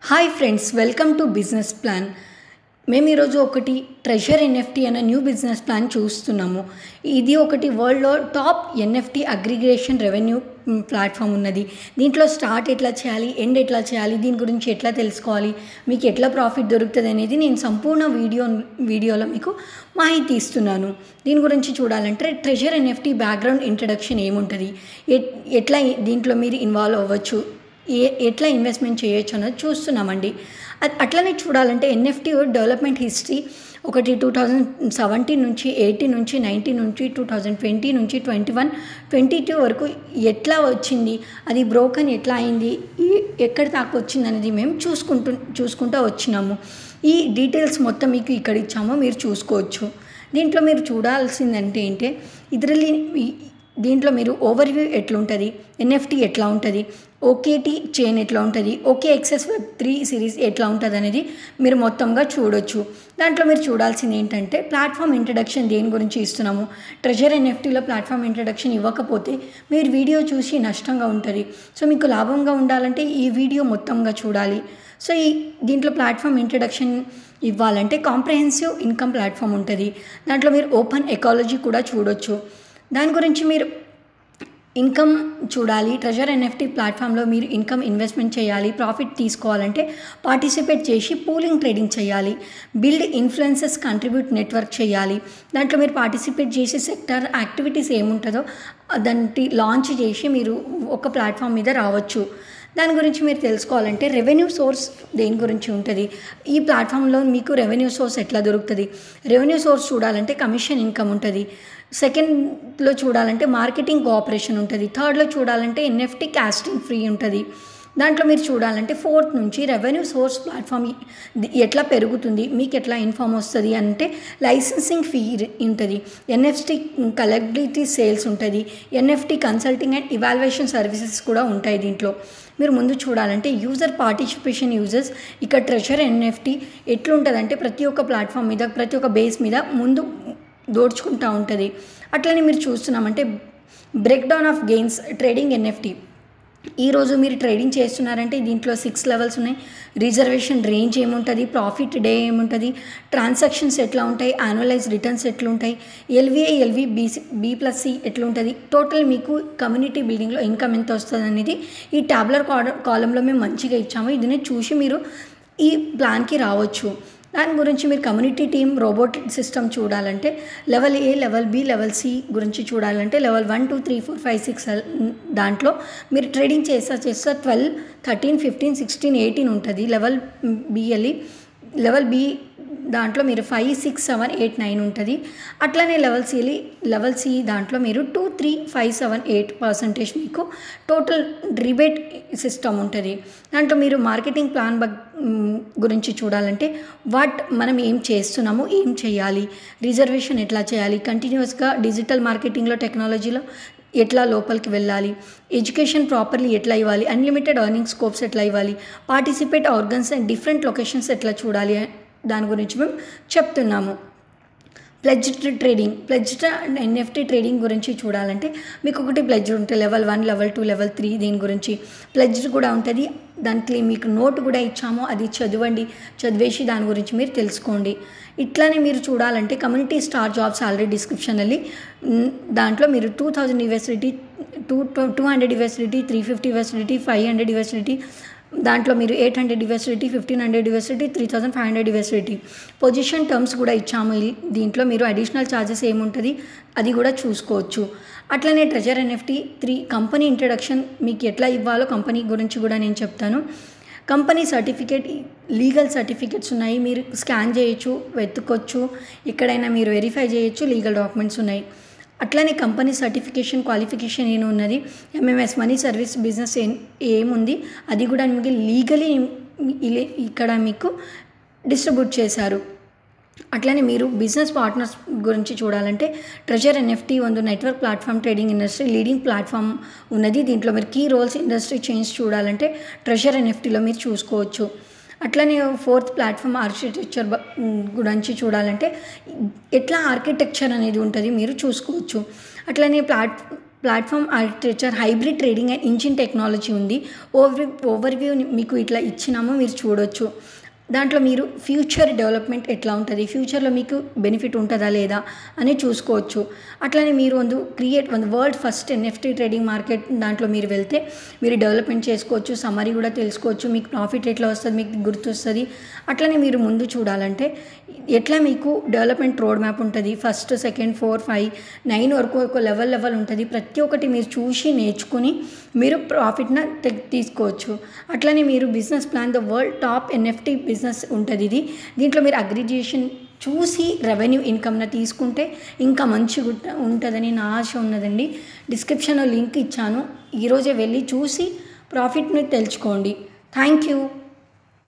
Hi friends, welcome to business plan. మేము ఈరోజు ఒకటి ట్రెజర్ ఎన్ఎఫ్టీ అనే న్యూ బిజినెస్ ప్లాన్ చూస్తున్నాము. ఇది ఒకటి వరల్డ్లో top NFT aggregation revenue platform ఉన్నది. దీంట్లో స్టార్ట్ ఎట్లా చేయాలి, ఎండ్ ఎట్లా చేయాలి, దీని గురించి ఎట్లా తెలుసుకోవాలి, మీకు ఎట్లా ప్రాఫిట్ దొరుకుతుంది అనేది నేను సంపూర్ణ వీడియోలో మీకు మాహితి ఇస్తున్నాను. దీని గురించి చూడాలంటే ట్రెజర్ ఎన్ఎఫ్టీ బ్యాక్గ్రౌండ్ ఇంట్రడక్షన్ ఏముంటుంది, ఎట్లా దీంట్లో మీరు ఇన్వాల్వ్ అవ్వచ్చు, ఎట్లా ఇన్వెస్ట్మెంట్ చేయొచ్చు అన్నది చూస్తున్నామండి. అట్లనే చూడాలంటే ఎన్ఎఫ్టీ డెవలప్మెంట్ హిస్టరీ ఒకటి 2017 నుంచి 18 నుంచి 19 నుంచి 2020 నుంచి 21 22 వరకు ఎట్లా వచ్చింది, అది బ్రోకన్ ఎట్లా అయింది, ఎక్కడి దాకా వచ్చింది అనేది మేము చూసుకుంటూ వచ్చినాము. ఈ డీటెయిల్స్ మొత్తం మీకు ఇక్కడ ఇచ్చామో మీరు చూసుకోవచ్చు. దీంట్లో మీరు చూడాల్సిందంటే దీంట్లో మీరు ఓవర్వ్యూ ఎట్లుంటుంది, ఎన్ఎఫ్టీ ఎట్లా ఉంటుంది, ఓకేటీ చైన్ ఎట్లా ఉంటుంది, ఓకే ఎక్సెస్ వెబ్3 సిరీస్ ఎట్లా ఉంటుంది అనేది మీరు మొత్తంగా చూడొచ్చు. దాంట్లో మీరు చూడాల్సింది ఏంటంటే ప్లాట్ఫామ్ ఇంట్రడక్షన్ దేని గురించి ఇస్తున్నాము. ట్రెజర్ ఎన్ఎఫ్టీలో ప్లాట్ఫామ్ ఇంట్రడక్షన్ ఇవ్వకపోతే మీరు వీడియో చూసి నష్టంగా ఉంటుంది. సో మీకు లాభంగా ఉండాలంటే ఈ వీడియో మొత్తంగా చూడాలి. సో దీంట్లో ప్లాట్ఫామ్ ఇంట్రడక్షన్ ఇవ్వాలంటే కాంప్రహెన్సివ్ ఇన్కమ్ ప్లాట్ఫామ్ ఉంటుంది. దాంట్లో మీరు ఓపెన్ ఎకాలజీ కూడా చూడొచ్చు. దాని గురించి మీరు ఇన్కమ్ చూడాలి. ట్రెజర్ ఎన్ఎఫ్టీ ప్లాట్ఫామ్లో మీరు ఇన్కమ్ ఇన్వెస్ట్మెంట్ చేయాలి. ప్రాఫిట్ తీసుకోవాలంటే పార్టిసిపేట్ చేసి పూలింగ్ ట్రేడింగ్ చేయాలి. బిల్డ్ ఇన్ఫ్లుయెన్సెస్ కంట్రిబ్యూట్ నెట్వర్క్ చేయాలి. దాంట్లో మీరు పార్టిసిపేట్ చేసి సెక్టర్ యాక్టివిటీస్ ఏముంటుందో దాన్ని లాంచ్ చేసి మీరు ఒక ప్లాట్ఫామ్ మీద రావచ్చు. దాని గురించి మీరు తెలుసుకోవాలంటే రెవెన్యూ సోర్స్ దేని గురించి ఉంటుంది, ఈ ప్లాట్ఫామ్లో మీకు రెవెన్యూ సోర్స్ ఎట్లా దొరుకుతుంది. రెవెన్యూ సోర్స్ చూడాలంటే కమిషన్ ఇన్కమ్ ఉంటుంది. సెకండ్లో చూడాలంటే మార్కెటింగ్ కోఆపరేషన్ ఉంటుంది. థర్డ్లో చూడాలంటే ఎన్ఎఫ్టీ కాస్టింగ్ ఫ్రీ ఉంటుంది. దాంట్లో మీరు చూడాలంటే ఫోర్త్ నుంచి రెవెన్యూ సోర్స్ ప్లాట్ఫామ్ ఎట్లా పెరుగుతుంది, మీకు ఎట్లా ఇన్ఫామ్ వస్తుంది అంటే లైసెన్సింగ్ ఫీ ఉంటుంది, ఎన్ఎఫ్టీ కలెక్టివిటీ సేల్స్ ఉంటుంది, NFT consulting and evaluation services కూడా ఉంటాయి. దీంట్లో మీరు ముందు చూడాలంటే యూజర్ పార్టిసిపేషన్ యూజర్స్ ఇక్కడ ట్రెజర్ ఎన్ఎఫ్టీ ఎట్లుంటుందంటే ప్రతి ఒక్క ప్లాట్ఫామ్ మీద ప్రతి ఒక్క బేస్ మీద ముందు దోడ్చుకుంటూ ఉంటుంది. అట్లనే మీరు చూస్తున్నామంటే break down of gains trading NFT. ఈరోజు మీరు ట్రేడింగ్ చేస్తున్నారంటే దీంట్లో 6 లెవెల్స్ ఉన్నాయి. రిజర్వేషన్ రేంజ్ ఏముంటుంది, ప్రాఫిట్ డే ఏముంటుంది, ట్రాన్సాక్షన్స్ ఎట్లా ఉంటాయి, యాన్యువలైజ్ రిటర్న్స్ ఎట్లుంటాయి, ఎల్విఐ ఎల్వి B+C ఎట్లుంటుంది, టోటల్ మీకు కమ్యూనిటీ బిల్డింగ్లో ఇన్కమ్ ఎంత వస్తుంది అనేది ఈ ట్యాబ్లర్ కాలంలో మేము మంచిగా ఇచ్చాము. దీన్ని చూసి మీరు ఈ ప్లాన్కి రావచ్చు. దాని గురించి మీరు కమ్యూనిటీ టీమ్ రోబోటిక్ సిస్టమ్ చూడాలంటే లెవెల్ ఏ, లెవెల్ బి, లెవెల్ సి గురించి చూడాలంటే లెవెల్ 1 2 3 4 5 6 దాంట్లో మీరు ట్రేడింగ్ చేస్తా 12 13 15 16 18 ఉంటుంది. లెవెల్ బి లెవెల్ బి దాంట్లో మీరు 5 6 7 8 9 ఉంటుంది. అట్లనే లెవెల్ సి దాంట్లో మీరు 2 3 5 7 8% మీకు టోటల్ రిబేట్ సిస్టమ్ ఉంటుంది. దాంట్లో మీరు మార్కెటింగ్ ప్లాన్ గురించి చూడాలంటే మనం ఏం చేస్తున్నాము, ఏం చేయాలి, రిజర్వేషన్ ఎట్లా చేయాలి, కంటిన్యూస్గా డిజిటల్ మార్కెటింగ్లో టెక్నాలజీలో ఎట్లా లోపలికి వెళ్ళాలి, ఎడ్యుకేషన్ ప్రాపర్లీ ఎట్లా ఇవ్వాలి, అన్లిమిటెడ్ ఎర్నింగ్ స్కోప్స్ ఎట్లా ఇవ్వాలి, participate organs and different locations ఎట్లా చూడాలి, దాని గురించి మేము చెప్తున్నాము. ప్లెడ్జ్డ్ అండ్ ఎన్ఎఫ్టీ ట్రేడింగ్ గురించి చూడాలంటే మీకు ఒకటి ప్లెడ్జ్ ఉంటుంది, లెవెల్ 1 లెవెల్ 2 లెవెల్ 3. దీని గురించి ప్లెడ్జ్డ్ కూడా ఉంటుంది. దాంట్లో మీకు నోట్ కూడా ఇచ్చాము, అది చదివేసి దాని గురించి మీరు తెలుసుకోండి. ఇట్లానే మీరు చూడాలంటే కమ్యూనిటీ స్టార్ జాబ్స్ ఆల్రెడీ డిస్క్రిప్షన్లో దాంట్లో మీరు 2000 యూఎస్డిటీ 200 యూఎస్డిటీ 350 యూఎస్డిటీ 500 యూఎస్డిటీ, దాంట్లో మీరు 800 USDT 1500 USDT 3500 USDT position terms కూడా ఇచ్చాము. దీంట్లో మీరు అడిషనల్ ఛార్జెస్ ఏముంటుంది అది కూడా చూసుకోవచ్చు. అట్లనే ట్రెజర్ ఎన్ఎఫ్టీ 3 కంపెనీ ఇంట్రడక్షన్ మీకు ఎట్లా ఇవ్వాలో కంపెనీ గురించి కూడా నేను చెప్తాను. కంపెనీ సర్టిఫికేట్, లీగల్ సర్టిఫికేట్స్ ఉన్నాయి, మీరు స్కాన్ చేయొచ్చు, వెతుక్కోవచ్చు, ఎక్కడైనా మీరు వెరిఫై చేయొచ్చు, లీగల్ డాక్యుమెంట్స్ ఉన్నాయి. అట్లనే కంపెనీ సర్టిఫికేషన్ క్వాలిఫికేషన్ ఏమున్నది, ఎంఎంఎస్ మనీ సర్వీస్ బిజినెస్ ఏముంది అది కూడా మీకు లీగలీ ఇక్కడ మీకు డిస్ట్రిబ్యూట్ చేశారు. అట్లనే మీరు బిజినెస్ పార్ట్నర్స్ గురించి చూడాలంటే ట్రెజర్ ఎన్ఎఫ్టీ ಒಂದು network platform trading industry leading platform ఉన్నది. దీంట్లో మీరు కీ రోల్స్ ఇండస్ట్రీ చేంజ్ చూడాలంటే ట్రెజర్ ఎన్ఎఫ్టీలో మీరు చూసుకోవచ్చు. అట్లనే ఫోర్త్ ప్లాట్ఫామ్ ఆర్కిటెక్చర్ గురించి చూడాలంటే ఎట్లా ఆర్కిటెక్చర్ అనేది ఉంటుంది మీరు చూసుకోవచ్చు. అట్లనే platform architecture, hybrid trading and engine technology ఉంది. ఓవర్వ్యూ మీకు ఇట్లా ఇచ్చినామో మీరు చూడొచ్చు. దాంట్లో మీరు ఫ్యూచర్ డెవలప్మెంట్ ఎట్లా ఉంటుంది, ఫ్యూచర్లో మీకు బెనిఫిట్ ఉంటుందా లేదా అని చూసుకోవచ్చు. అట్లనే మీరు ಒಂದು world first NFT trading market దాంట్లో మీరు వెళ్తే మీరు డెవలప్మెంట్ చేసుకోవచ్చు, సమరీ కూడా తెలుసుకోవచ్చు, మీకు ప్రాఫిట్ ఎట్లా వస్తుంది మీకు గుర్తొస్తుంది. అట్లనే మీరు ముందు చూడాలంటే ఎట్లా మీకు డెవలప్మెంట్ రోడ్ మ్యాప్ ఉంటుంది. ఫస్ట్, సెకండ్, 4, 5, 9 వరకు ఒక లెవెల్ ఉంటుంది. ప్రతి ఒక్కటి మీరు చూసి నేర్చుకుని మీరు ప్రాఫిట్ని తీసుకోవచ్చు. అట్లనే మీరు business plan the world top NFT business ఉంటుంది. దీంట్లో మీరు అగ్రిగేషన్ చూసి రెవెన్యూ ఇన్కమ్ని తీసుకుంటే ఇంకా మంచిగా ఉంటుందని నా ఆశ ఉన్నదండి. డిస్క్రిప్షన్లో లింక్ ఇచ్చాను, ఈరోజే వెళ్ళి చూసి ప్రాఫిట్ని తెలుసుకోండి. Thank you.